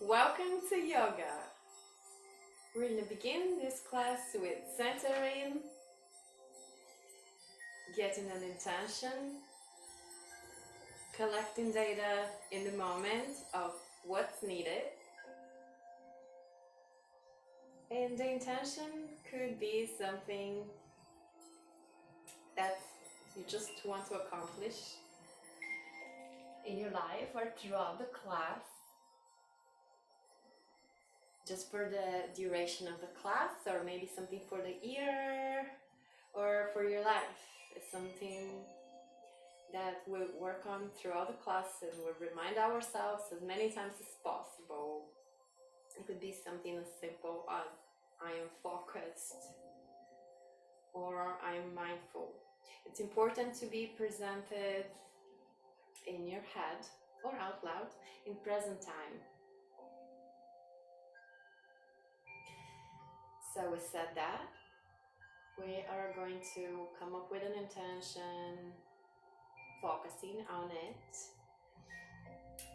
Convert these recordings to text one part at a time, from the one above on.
Welcome to yoga. We're going to begin this class with centering, getting an intention, collecting data in the moment of what's needed. And the intention could be something that you just want to accomplish in your life or throughout the class, just for the duration of the class, or maybe something for the year or for your life. It's something that we'll work on throughout the class and we'll remind ourselves as many times as possible. It could be something as simple as I am focused or I am mindful. It's important to be presented in your head or out loud in present time. So we said that we are going to come up with an intention, focusing on it,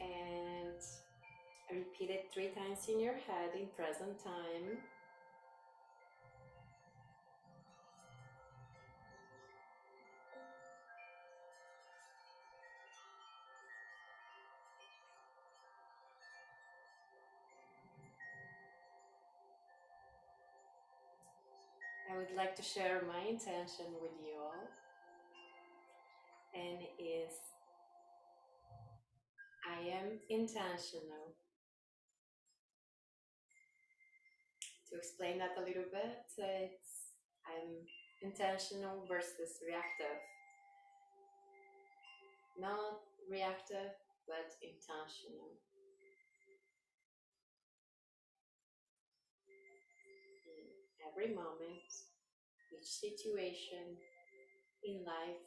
and repeat it 3 times in your head in present time. I would like to share my intention with you all, and is I am intentional. To explain that a little bit, it's I'm intentional versus reactive. Not reactive, but intentional. In every moment, each situation in life,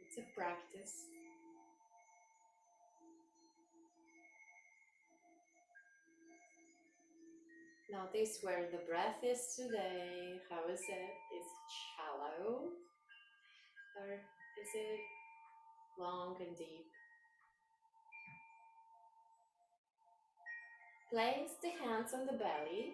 it's a practice. Notice where the breath is today. How is it? Is it shallow? Or is it long and deep? Place the hands on the belly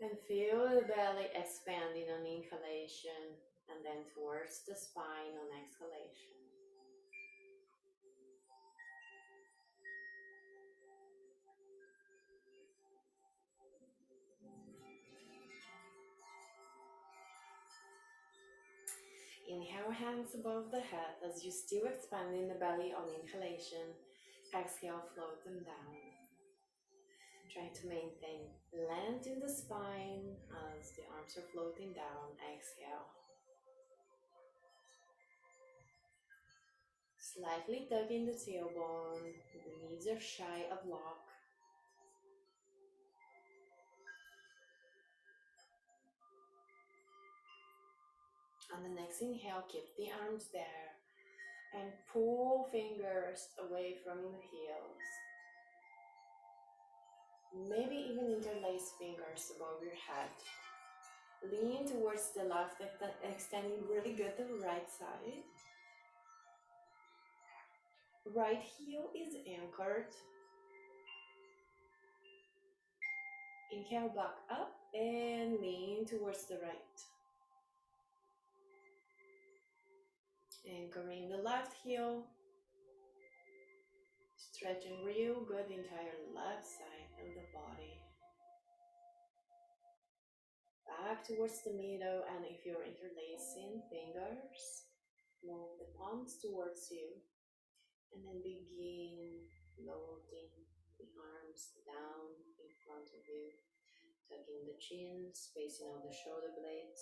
and feel the belly expanding on inhalation and then towards the spine on exhalation. Inhale, hands above the head as you still expanding the belly on inhalation. Exhale, float them down. Try to maintain length in the spine as the arms are floating down. Exhale. Slightly tugging the tailbone. The knees are shy of lock. On the next inhale, keep the arms there and pull fingers away from the heels. Maybe even interlace fingers above your head. Lean towards the left, extending really good to the right side. Right heel is anchored. Inhale back up and lean towards the right. Anchoring the left heel. Stretching real good the entire left side of the body. Back towards the middle, and if you're interlacing fingers, move the palms towards you and then begin loading the arms down in front of you, tucking the chin, spacing out the shoulder blades,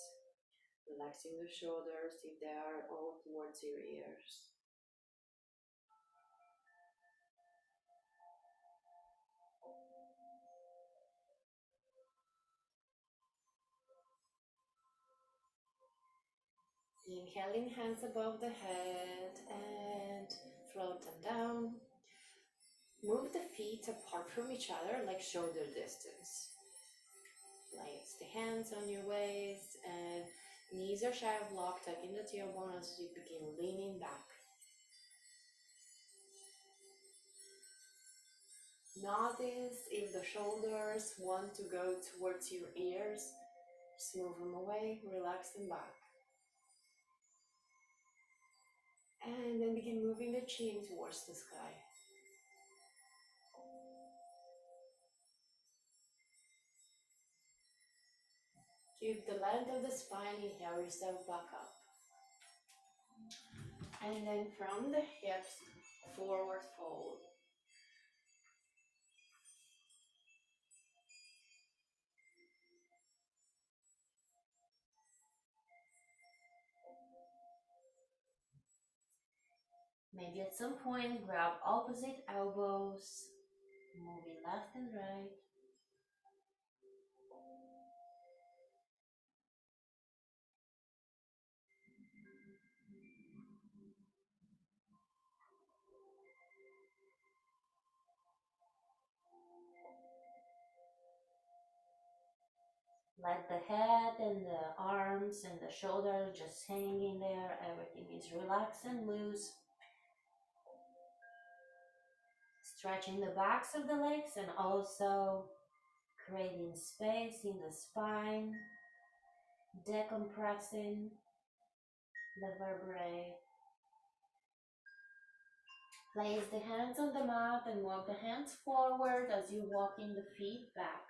relaxing the shoulders if they are all towards your ears. Inhaling, hands above the head and float them down. Move the feet apart from each other like shoulder distance. Place the hands on your waist and knees are shy of lock, tucking the tailbone as you begin leaning back. Notice if the shoulders want to go towards your ears, just move them away, relax them back. And then begin moving the chin towards the sky. Keep the length of the spine, inhale yourself back up. And then from the hips, forward fold. Maybe at some point grab opposite elbows, moving left and right. Let the head and the arms and the shoulders just hanging there. Everything is relaxed and loose. Stretching the backs of the legs and also creating space in the spine, decompressing the vertebrae. Place the hands on the mat and walk the hands forward as you walking the feet back.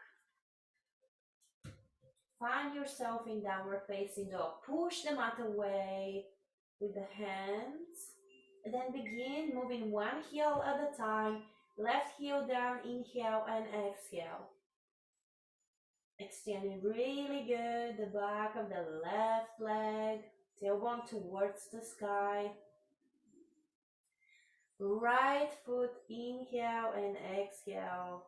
Find yourself in downward facing dog. Push the mat away with the hands. And then begin moving one heel at a time. Left heel down, inhale and exhale. Extending really good the back of the left leg. Tailbone towards the sky. Right foot, inhale and exhale.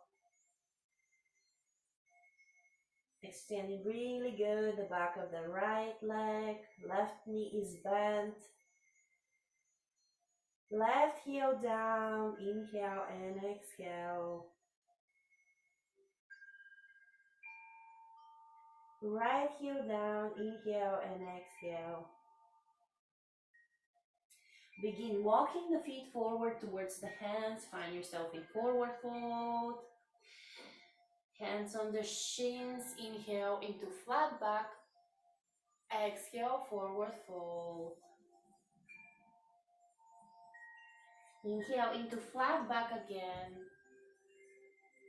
Extending really good the back of the right leg. Left knee is bent. Left heel down, inhale and exhale. Right heel down, inhale and exhale. Begin walking the feet forward towards the hands. Find yourself in forward fold. Hands on the shins. Inhale into flat back. Exhale, forward fold. Inhale into flat back again.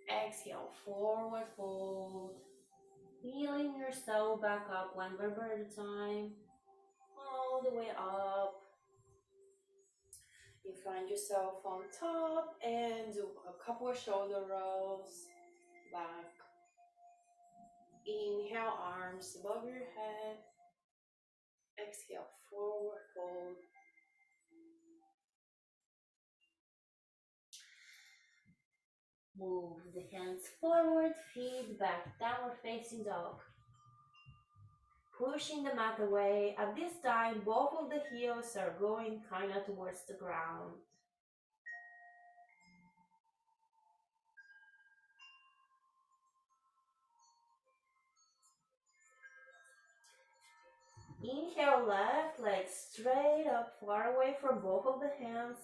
Exhale, forward fold. Healing yourself back up one vertebra at a time. All the way up. You find yourself on top and do a couple of shoulder rolls back. Inhale, arms above your head. Exhale, forward fold. Move the hands forward, feet back, downward facing dog. Pushing the mat away. At this time, both of the heels are going kind of towards the ground. Inhale, left leg straight up, far away from both of the hands.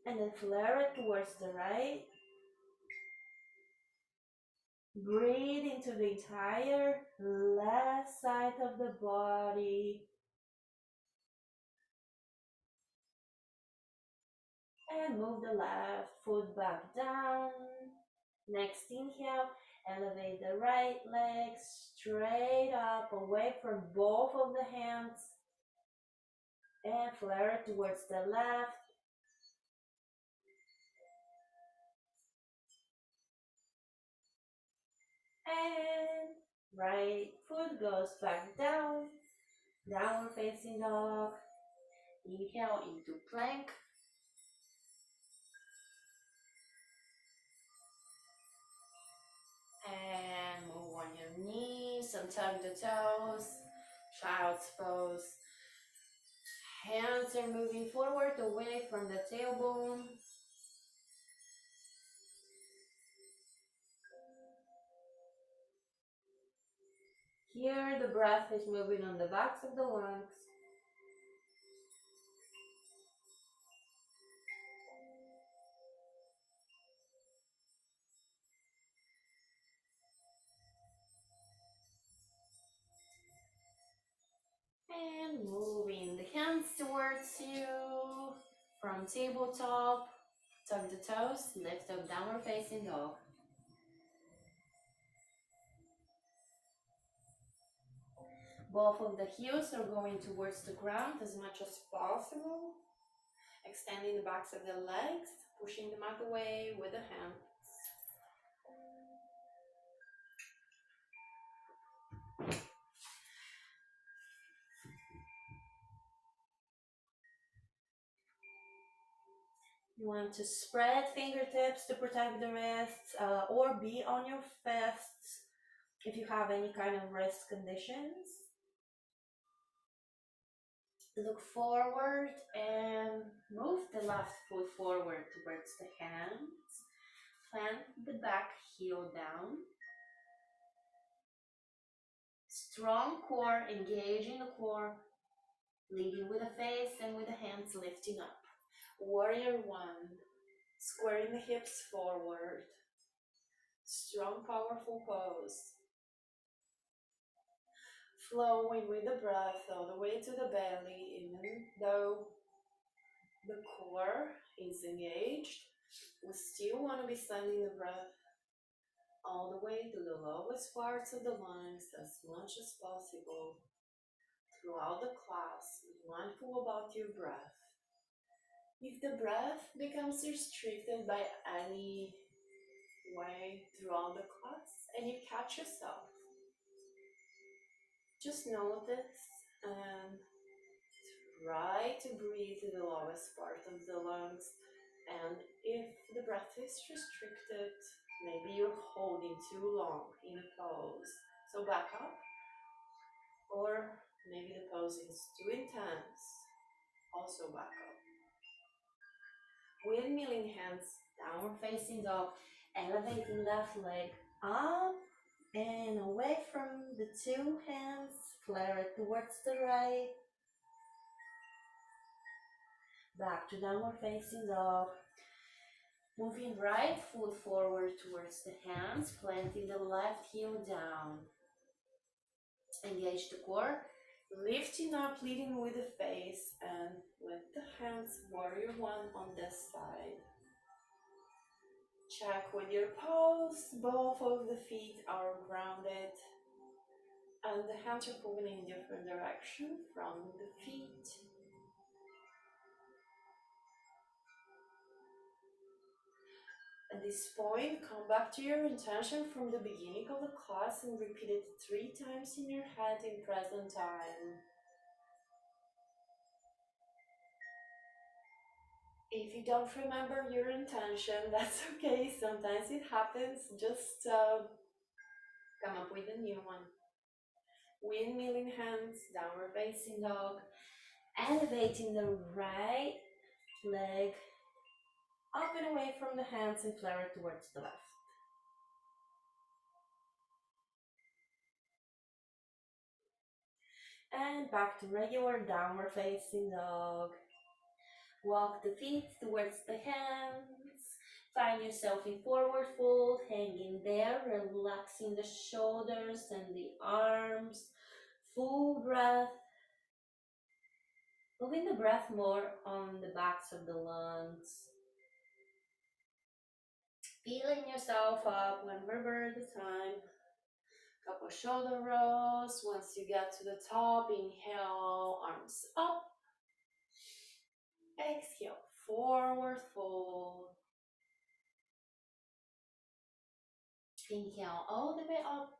And then flare it towards the right. Breathe into the entire left side of the body. And move the left foot back down. Next inhale, elevate the right leg straight up, away from both of the hands. And flare it towards the left. And right foot goes back down. Downward facing dog. Inhale into plank. And move on your knees, untug the toes, child's pose. Hands are moving forward away from the tailbone. Here the breath is moving on the backs of the lungs. And moving the hands towards you from tabletop. Tuck the toes, lift up downward facing dog. Both of the heels are going towards the ground as much as possible. Extending the backs of the legs, pushing them out the way with the hands. You want to spread fingertips to protect the wrists or be on your fists if you have any kind of wrist conditions. Look forward and move the left foot forward towards the hands. Plant the back heel down. Strong core, engaging the core, leading with the face and with the hands lifting up. Warrior one, squaring the hips forward. Strong, powerful pose. Flowing with the breath all the way to the belly, even though the core is engaged. We still want to be sending the breath all the way to the lowest parts of the lungs as much as possible throughout the class. Be mindful about your breath. If the breath becomes restricted by any way throughout the class and you catch yourself, just notice and try to breathe to the lowest part of the lungs. And if the breath is restricted, maybe you're holding too long in a pose, so back up. Or maybe the pose is too intense, also back up. Windmilling hands, downward facing dog, elevating left leg up and away from the two hands, flare it towards the right. Back to downward facing dog. Moving right foot forward towards the hands, planting the left heel down. Engage the core, lifting up, leading with the face and with the hands, warrior one on this side. Check with your pose, both of the feet are grounded and the hands are moving in different direction from the feet. At this point, come back to your intention from the beginning of the class and repeat it 3 times in your head in present time. If you don't remember your intention, that's okay. Sometimes it happens. Just come up with a new one. Windmilling hands, downward facing dog. Elevating the right leg up and away from the hands and flare it towards the left. And back to regular downward facing dog. Walk the feet towards the hands. Find yourself in forward fold, hanging there, relaxing the shoulders and the arms. Full breath. Moving the breath more on the backs of the lungs. Feeling yourself up one vertebra at a time. Couple shoulder rolls. Once you get to the top, inhale, arms up. Exhale, forward fold. Inhale all the way up.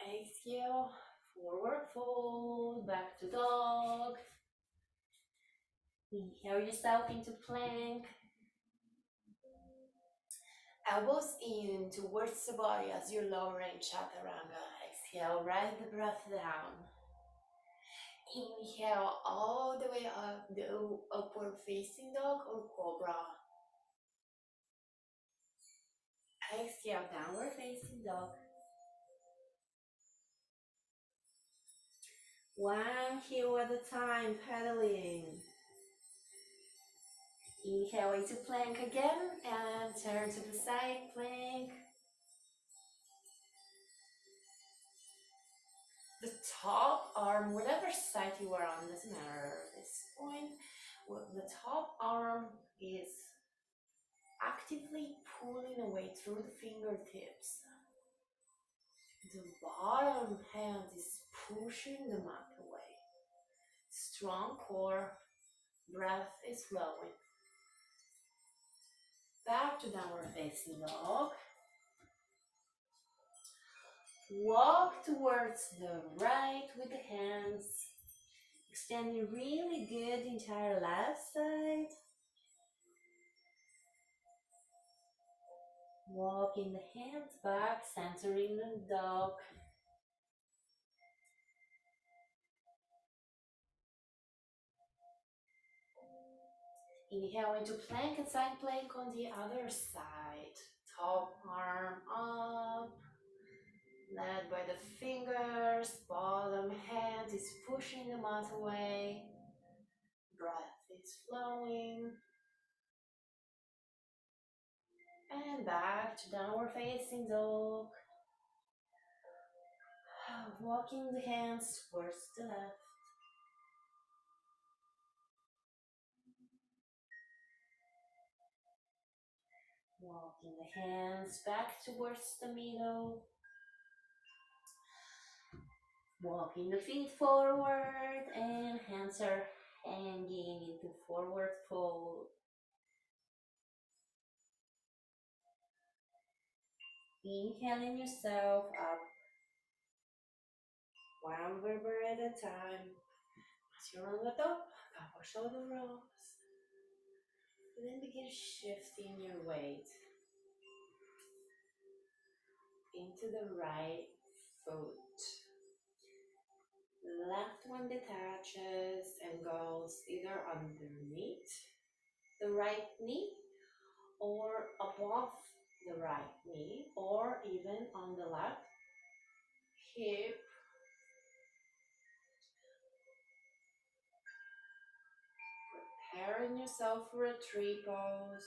Exhale, forward fold, back to dog. Inhale yourself into plank. Elbows in towards the body as you're lowering chaturanga. Exhale, write the breath down. Inhale all the way up, the upward facing dog or cobra. Exhale, downward facing dog. One heel at a time, pedaling. Inhale into plank again and turn to the side, plank. The top arm, whatever side you are on, doesn't matter at this point. Well, the top arm is actively pulling away through the fingertips. The bottom hand is pushing the mat away. Strong core, breath is flowing. Back to downward facing dog. Walk towards the right with the hands. Extending really good the entire left side. Walking the hands back, centering the dog. Inhale into plank and side plank on the other side. Top arm up, led by the fingers. Bottom hand is pushing the mat away. Breath is flowing. And back to downward facing dog. Walking the hands towards the left. Walking the hands back towards the middle. Walking the feet forward and hands are hanging into forward fold. Inhaling yourself up one vertebra at a time. As you're on the top, upper shoulder rolls. And then begin shifting your weight into the right foot. The left one detaches and goes either underneath the right knee or above the right knee or even on the left hip. Preparing yourself for a tree pose.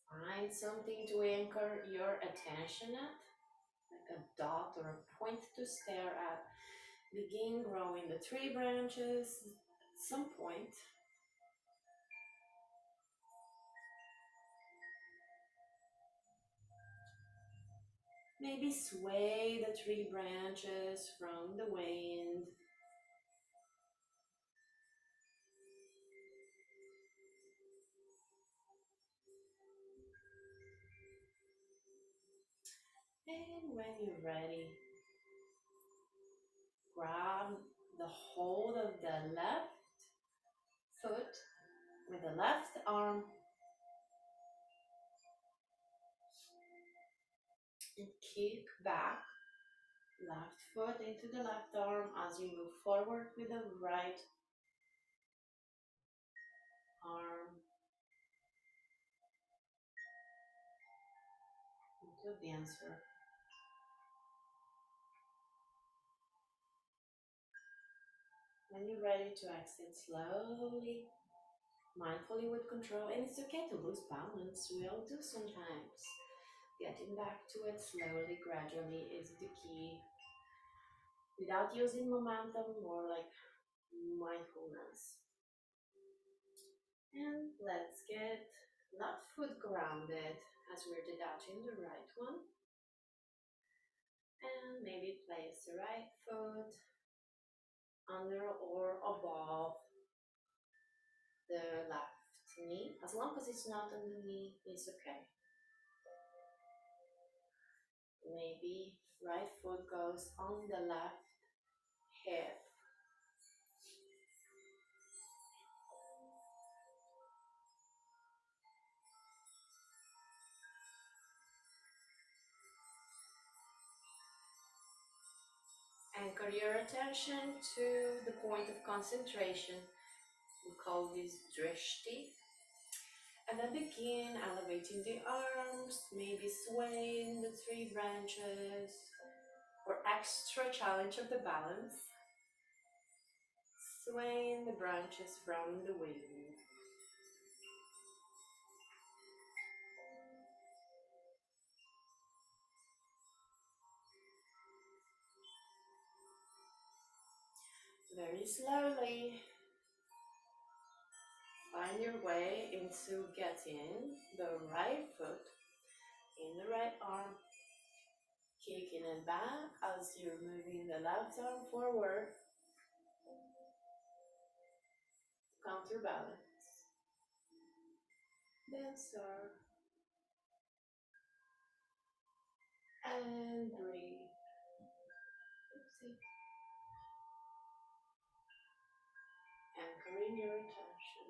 Find something to anchor your attention at, like a dot or a point to stare at. Begin growing the tree branches at some point. Maybe sway the tree branches from the wind. And when you're ready, grab the hold of the left foot with the left arm and kick back left foot into the left arm as you move forward with the right arm into dancer. When you're ready to exit slowly, mindfully with control, and it's okay to lose balance, we all do sometimes. Getting back to it slowly, gradually is the key, without using momentum or like mindfulness. And let's get left foot grounded as we're detaching the right one. And maybe place the right foot under or above the left knee. As long as it's not on the knee, it's okay. Maybe right foot goes on the left hip. Anchor your attention to the point of concentration. We call this drishti. And then begin elevating the arms, maybe swaying the tree branches, or extra challenge of the balance, swaying the branches from the wind. Very slowly, find your way into getting the right foot in the right arm, kicking it back as you're moving the left arm forward, counterbalance. Then start and breathe. Oopsie. Anchoring your attention.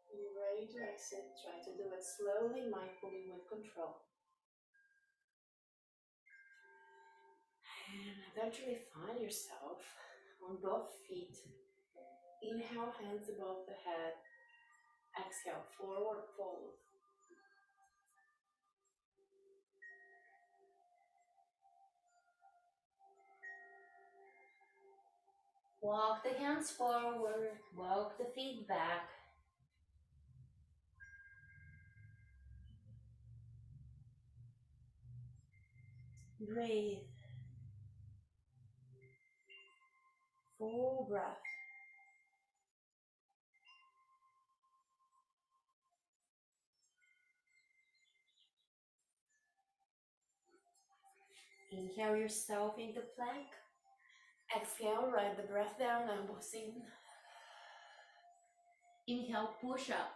When you're ready to exit, try to do it slowly, mindfully, with control. And eventually find yourself on both feet. Inhale, hands above the head. Exhale, forward fold. Walk the hands forward, walk the feet back. Breathe. Full breath. Inhale yourself into plank. Exhale, write the breath down, elbows in. Inhale, push up.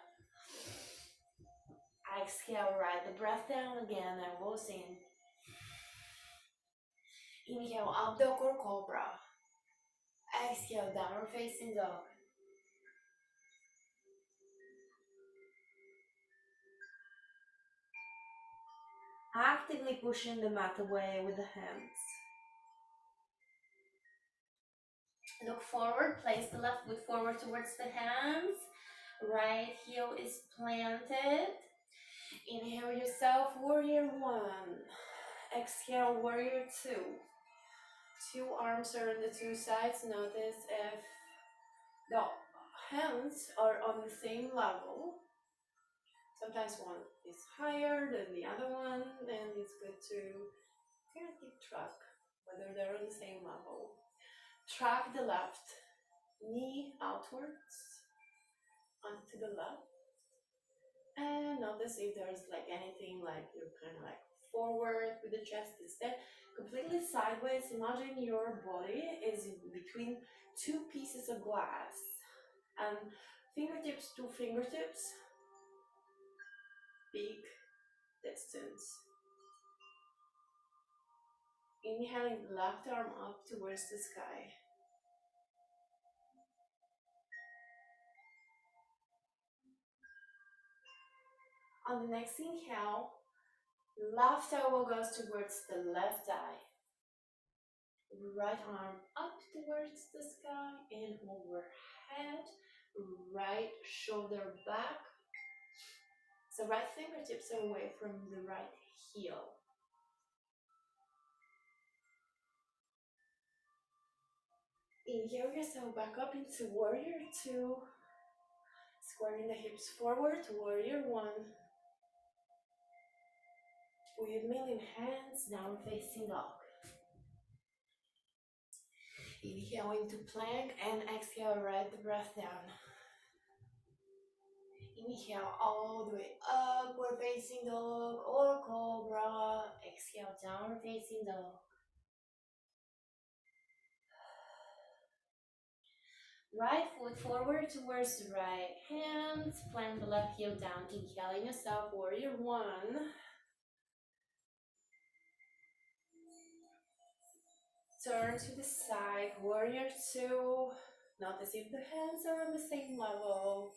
Exhale, write the breath down again, elbows in. Inhale, up dog or cobra. Exhale, downward facing dog. Actively pushing the mat away with the hands. Look forward, place the left foot forward towards the hands. Right heel is planted. Inhale yourself, warrior one. Exhale, warrior two. Two arms are on the two sides. Notice if the hands are on the same level. Sometimes one is higher than the other one, and it's good to kind of keep track whether they're on the same level. Track the left knee outwards onto the left, and notice if there's like anything like you're kind of like forward with the chest instead. Completely sideways. Imagine your body is in between two pieces of glass, and fingertips to fingertips, big distance. Inhaling the left arm up towards the sky. On the next inhale, left elbow goes towards the left eye. Right arm up towards the sky and overhead. Right shoulder back. So right fingertips are away from the right heel. Inhale yourself back up into warrior two. Squaring the hips forward, warrior one. Windmill in hands, down facing dog. Inhale into plank and exhale, write the breath down. Inhale all the way upward facing dog or cobra. Exhale, downward facing dog. Right foot forward towards the right hand. Plant the left heel down. Inhaling yourself, warrior one. Turn to the side, warrior two. Notice if the hands are on the same level.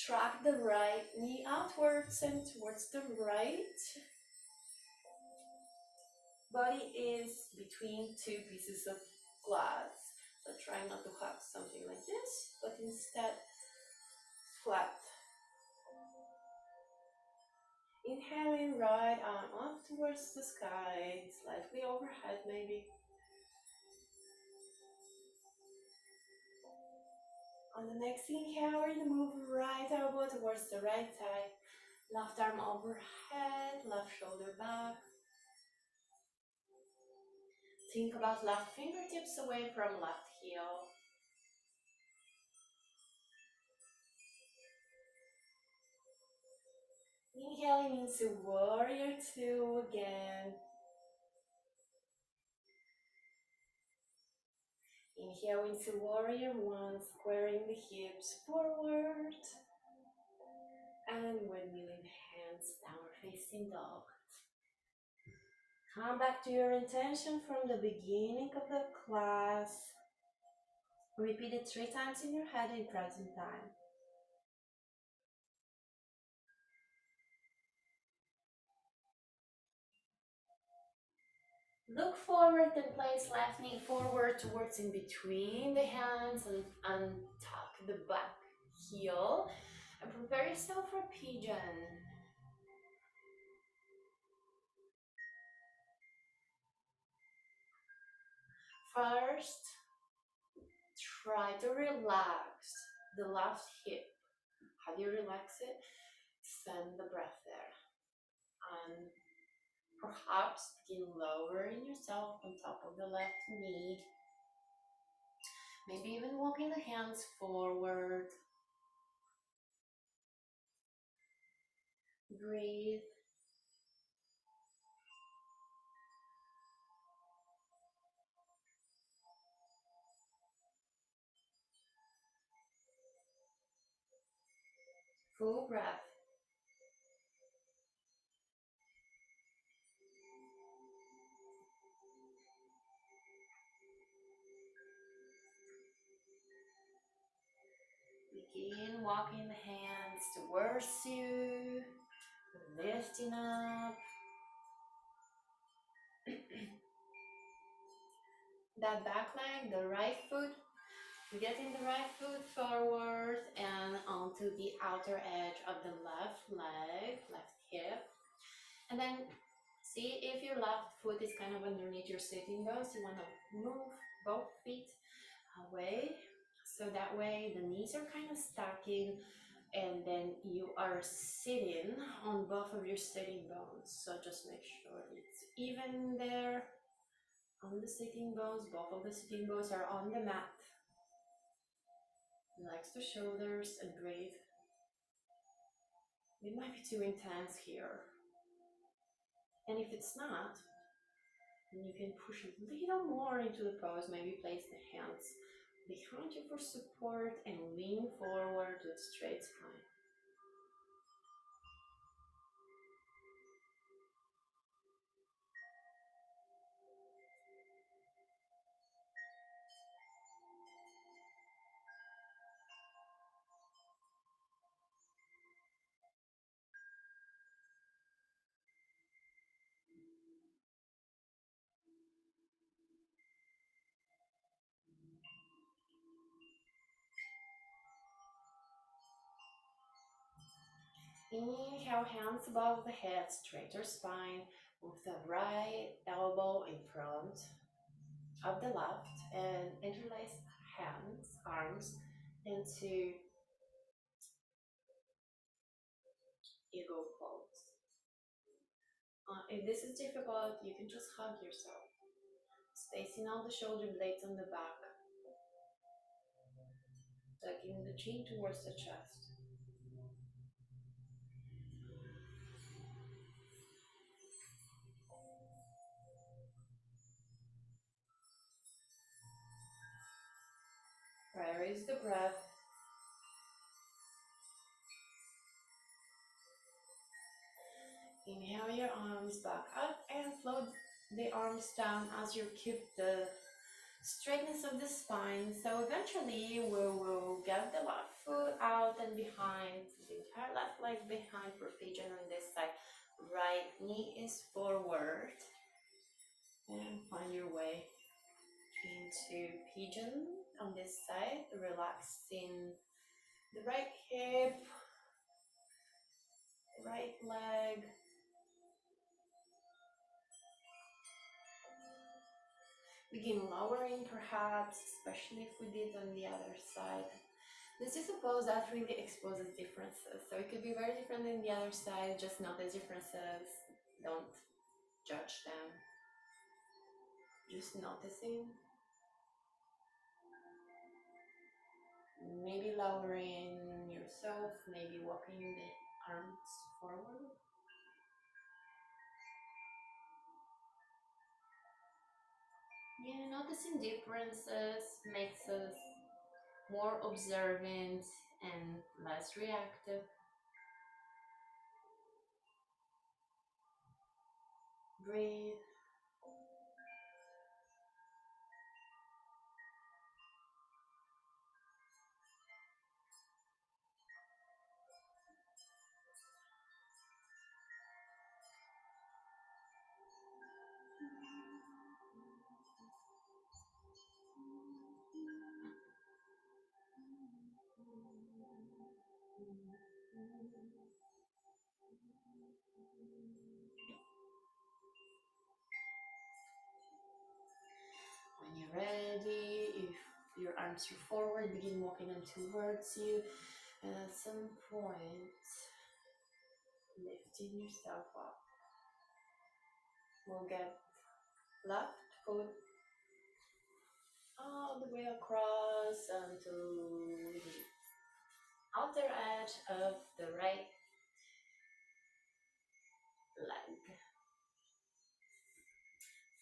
Track the right knee outwards and towards the right. Body is between two pieces of glass. So try not to have something like this, but instead flat. Inhaling right arm up towards the sky, slightly overhead maybe. On the next inhale, we're gonna move right elbow towards the right side. Left arm overhead, left shoulder back. Think about left fingertips away from left heel. Inhaling into warrior two again. Inhale into warrior one, squaring the hips forward. And when kneeling, hands downward facing dog. Come back to your intention from the beginning of the class. Repeat it 3 times in your head in present time. Look forward and place left knee forward towards in between the hands and tuck the back heel. And prepare yourself for pigeon. First, try to relax the left hip. How do you relax it? Send the breath there. And perhaps begin lowering yourself on top of the left knee. Maybe even walking the hands forward. Breathe. Full breath. Begin walking the hands towards you, lifting up. That back leg, the right foot, getting the right foot forward and onto the outer edge of the left leg, left hip. And then see if your left foot is kind of underneath your sitting bones. You want to move both feet away. So that way the knees are kind of stacking and then you are sitting on both of your sitting bones. So just make sure it's even there on the sitting bones. Both of the sitting bones are on the mat. Relax the shoulders and breathe. It might be too intense here. And if it's not, then you can push a little more into the pose. Maybe place the hands behind you for support and lean forward with straight spine. Inhale, hands above the head, straighter spine. Move the right elbow in front of the left and interlace hands, arms into eagle pose. If this is difficult, you can just hug yourself, spacing out the shoulder blades on the back, tucking the chin towards the chest. Raise the breath. Inhale your arms back up and float the arms down as you keep the straightness of the spine. So eventually we will get the left foot out and behind, the entire left leg behind for pigeon on this side. Right knee is forward and find your way into pigeon on this side, relaxing the right hip, right leg. Begin lowering perhaps, especially if we did on the other side. This is a pose that really exposes differences. So it could be very different than the other side, just notice differences. Don't judge them. Just noticing. Maybe lowering yourself, maybe walking the arms forward. Yeah, noticing differences makes us more observant and less reactive. Breathe. When you're ready, if your arms are forward, begin walking them towards you. And at some point, lifting yourself up. We'll get left foot all the way across onto the outer edge of the right leg.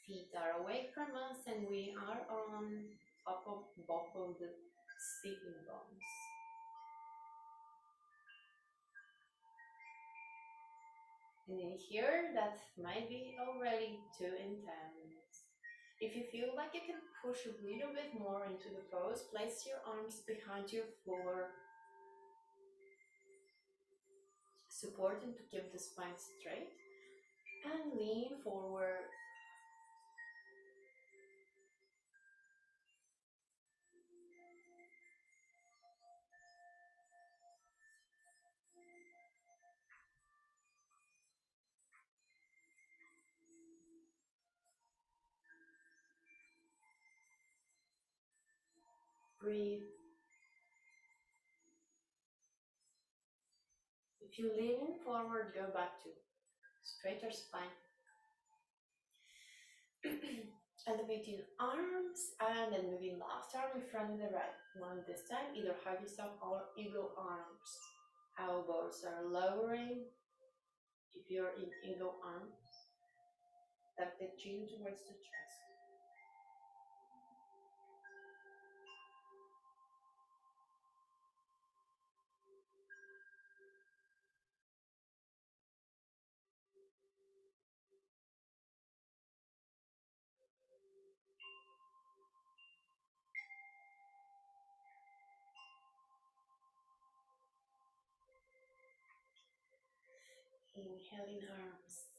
Feet are away from us and we are on top of both of the sitting bones. And in here, that might be already too intense. If you feel like you can push a little bit more into the pose, place your arms behind your floor, supporting to keep the spine straight, and lean forward. Breathe. If you lean forward, go back to straighter spine. Elevating arms and then moving left arm in front of the right one this time. Either hug yourself or eagle arms. Elbows are lowering. If you're in eagle arms, tuck the chin towards the chest. Inhaling arms.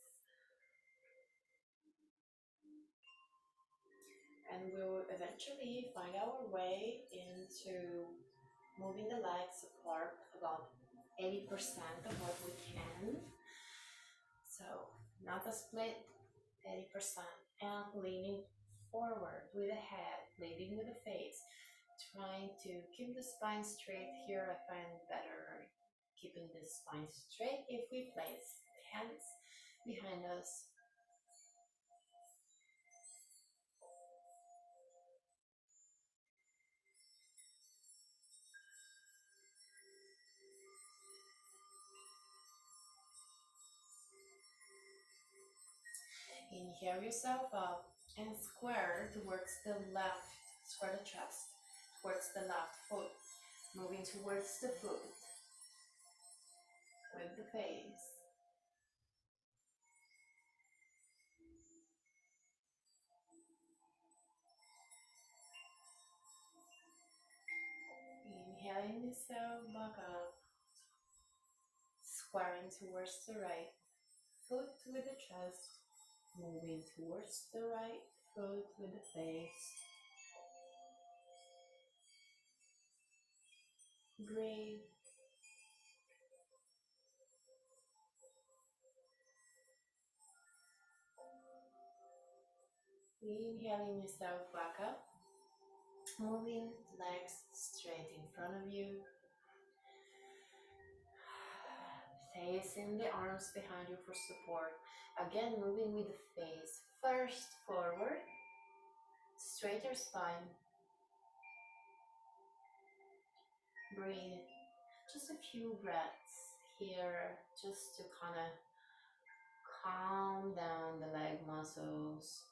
And we'll eventually find our way into moving the legs apart about 80% of what we can. So, not a split, 80%. And leaning forward with the head, leading with the face. Trying to keep the spine straight here. I find better keeping the spine straight if we place hands behind us. Inhale yourself up and square towards the left, square the chest, towards the left foot, moving towards the foot with the face. Inhaling yourself back up, squaring towards the right foot with the chest, moving towards the right foot with the face. Breathe. Inhaling yourself back up. Moving legs straight in front of you. Facing the arms behind you for support. Again, moving with the face first forward. Straighter spine. Breathe. Just a few breaths here, just to kind of calm down the leg muscles.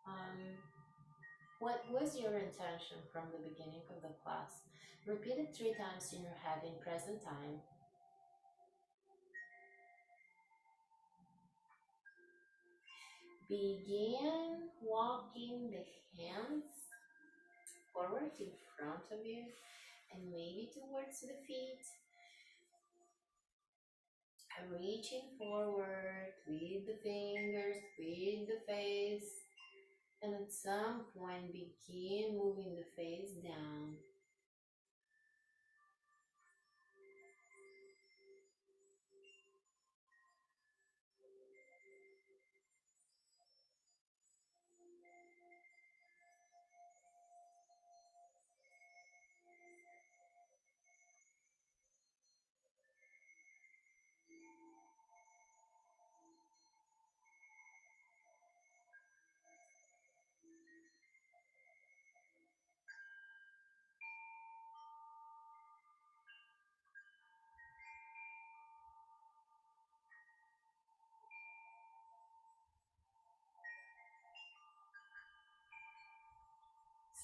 Um, what was your intention from the beginning of the class? Repeat it 3 times in your head in present time. Begin walking the hands forward in front of you and maybe towards the feet. Reaching forward with the fingers, with the face, and at some point begin moving the face down.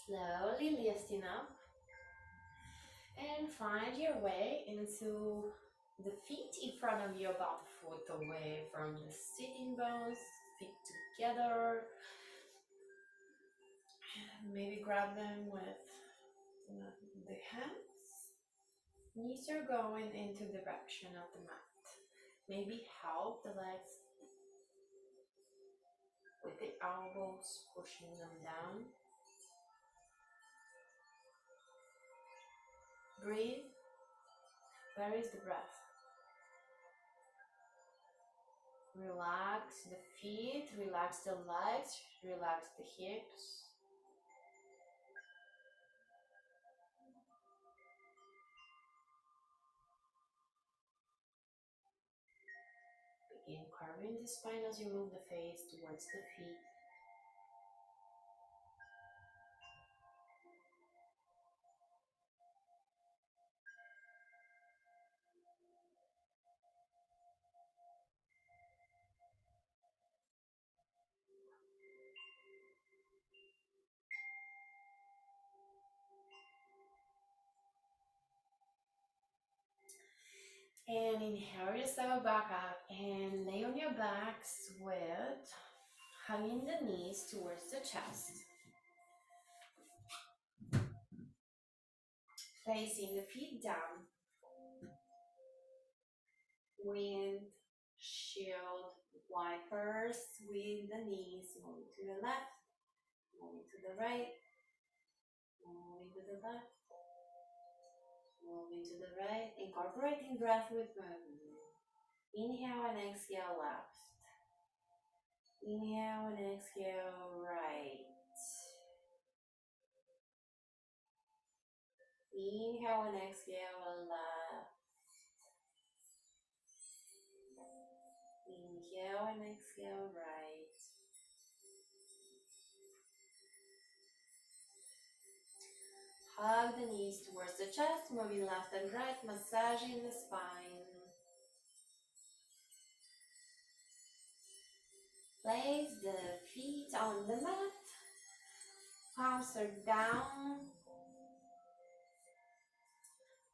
Slowly lifting up and find your way into the feet in front of you, about a foot away from the sitting bones, feet together. Maybe grab them with the hands. Knees are going into the direction of the mat. Maybe help the legs with the elbows, pushing them down. Breathe. Where is the breath? Relax the feet, relax the legs, relax the hips. Begin curving the spine as you move the face towards the feet. And inhale yourself back up and lay on your backs with hugging the knees towards the chest. Placing the feet down. Wind shield wipers with the knees moving to the left, moving to the right, moving to the left, moving to the right, incorporating breath with movement. Inhale and exhale left. Inhale and exhale right. Inhale and exhale left. Inhale and exhale right. Hug the knees towards the chest, moving left and right, massaging the spine. Place the feet on the mat, palms are down.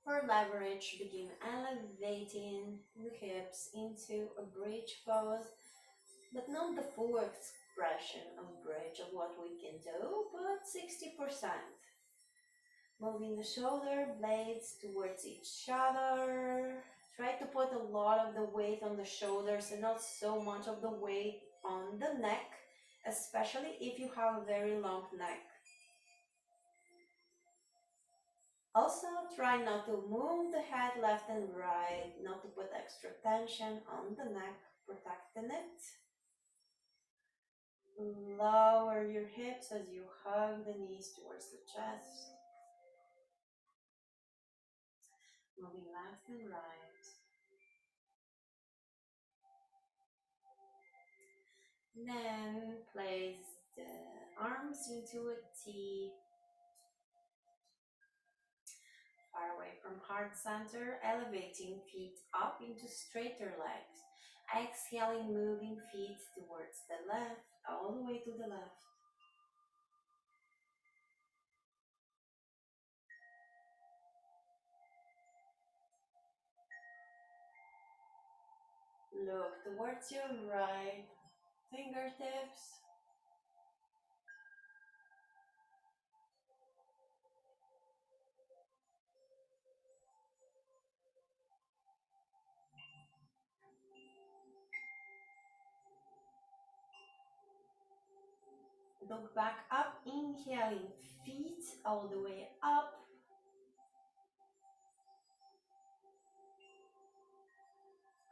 For leverage, begin elevating the hips into a bridge pose, but not the full expression of bridge of what we can do, but 60%. Moving the shoulder blades towards each other. Try to put a lot of the weight on the shoulders and not so much of the weight on the neck, especially if you have a very long neck. Also, try not to move the head left and right, not to put extra tension on the neck, protecting it. Lower your hips as you hug the knees towards the chest, moving left and right. Then place the arms into a T, far away from heart center, elevating feet up into straighter legs. Exhaling, moving feet towards the left, all the way to the left. Look towards your right fingertips. Look back up, inhaling feet all the way up.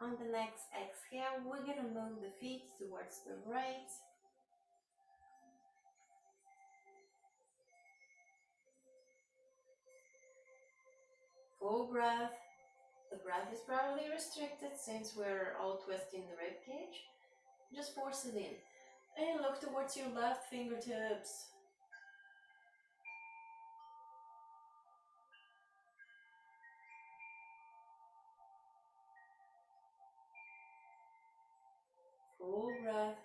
On the next exhale, we're gonna move the feet towards the right. Full breath. The breath is probably restricted since we're all twisting the rib cage. Just force it in. And look towards your left fingertips. Full breath.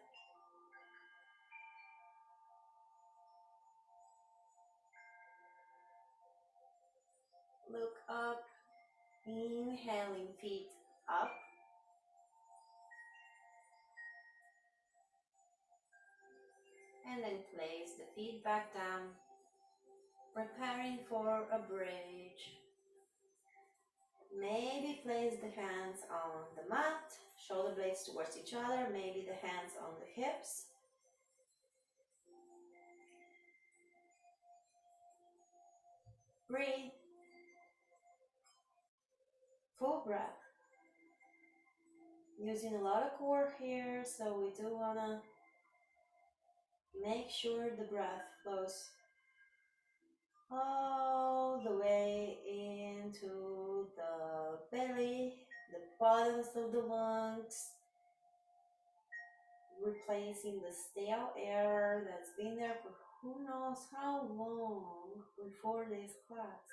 Look up. Inhaling feet up. And then place the feet back down. Preparing for a bridge. Maybe place the hands on the mat, shoulder blades towards each other, maybe the hands on the hips. Breathe. Full breath. Using a lot of core here, so we do want to make sure the breath flows all the way into the belly, the bottoms of the lungs, replacing the stale air that's been there for who knows how long before this class.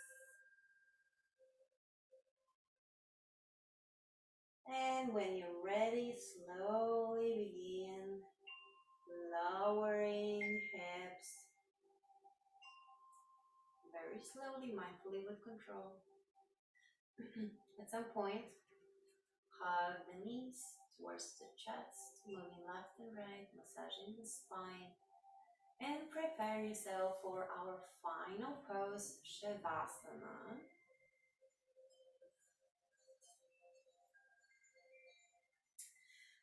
And when you're ready, slowly begin lowering hips. Very slowly, mindfully, with control. At some point, hug the knees towards the chest, moving left and right, massaging the spine. And prepare yourself for our final pose, Shavasana.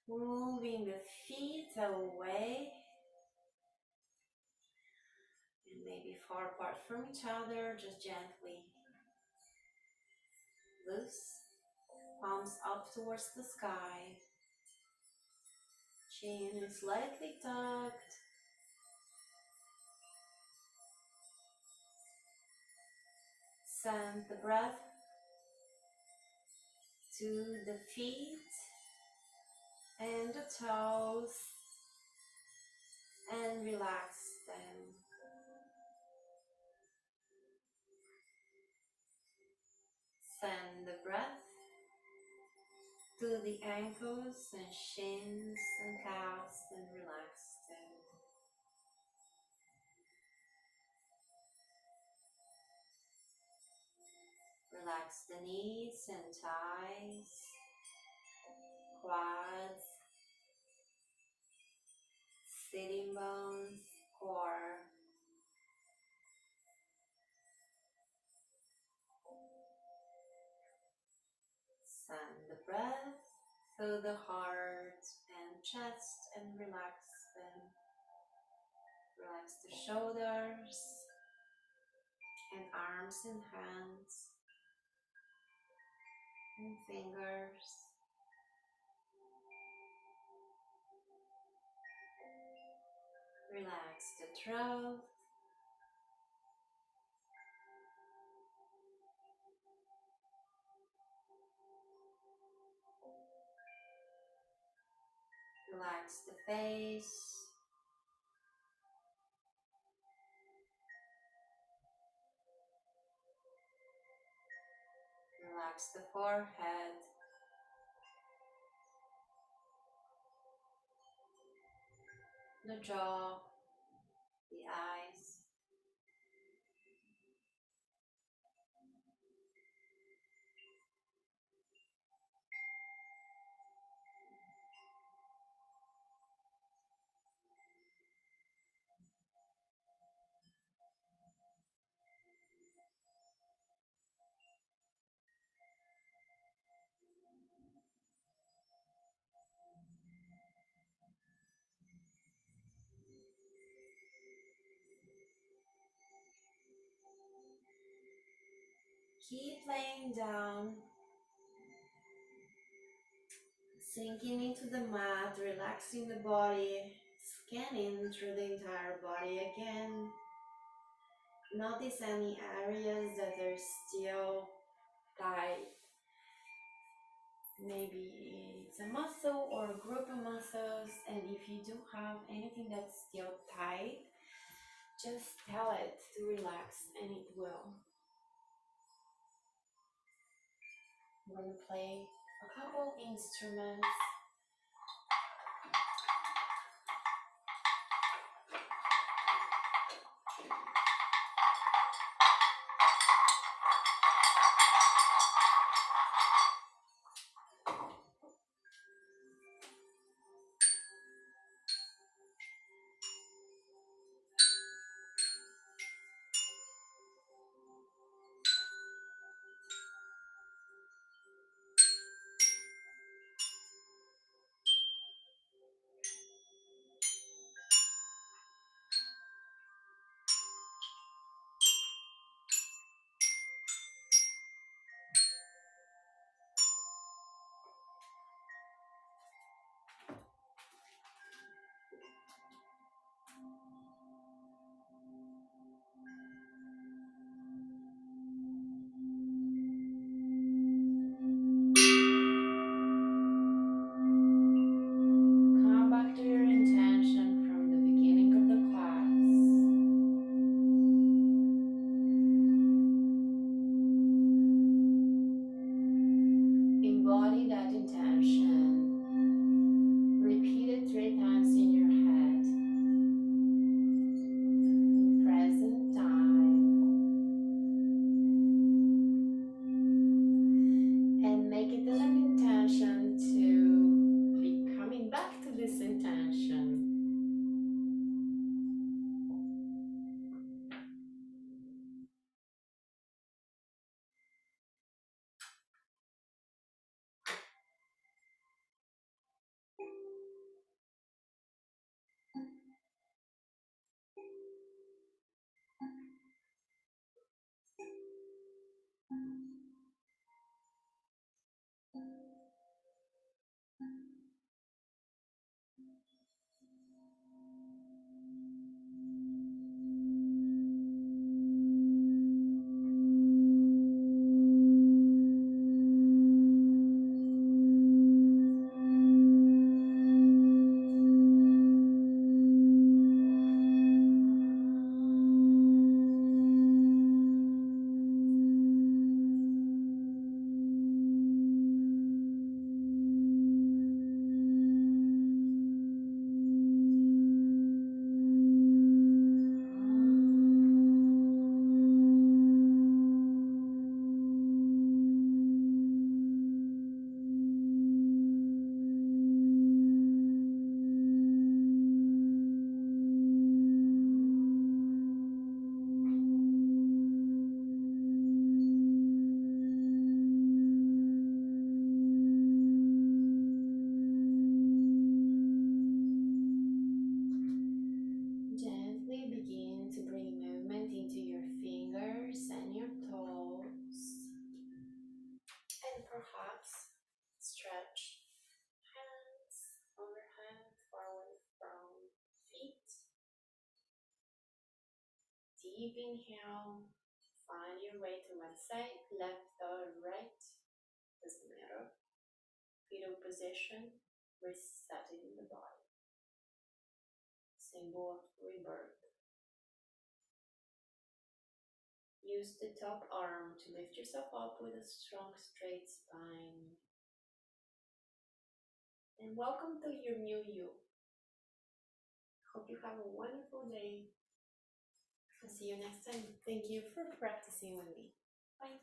Moving the feet away and maybe far apart from each other, just gently loose, palms up towards the sky, chin is slightly tucked, send the breath to the feet and the toes and relax them. Send the breath to the ankles and shins and calves and relax them. Relax the knees and thighs, quads, sitting bones, core. Send the breath through the heart and chest and relax them. Relax the shoulders and arms and hands and fingers. Relax the throat. Relax the face. Relax the forehead. The jaw. The eyes. Keep laying down, sinking into the mat, relaxing the body, scanning through the entire body again. Notice any areas that are still tight. Maybe it's a muscle or a group of muscles, and if you do have anything that's still tight, just tell it to relax and it will. I'm going to play a couple instruments. Deep inhale. Find your way to one side, left or right, doesn't matter. Fetal position, resetting the body. Symbol of rebirth. Use the top arm to lift yourself up with a strong, straight spine. And welcome to your new you. Hope you have a wonderful day. I'll see you next time. Thank you for practicing with me. Bye.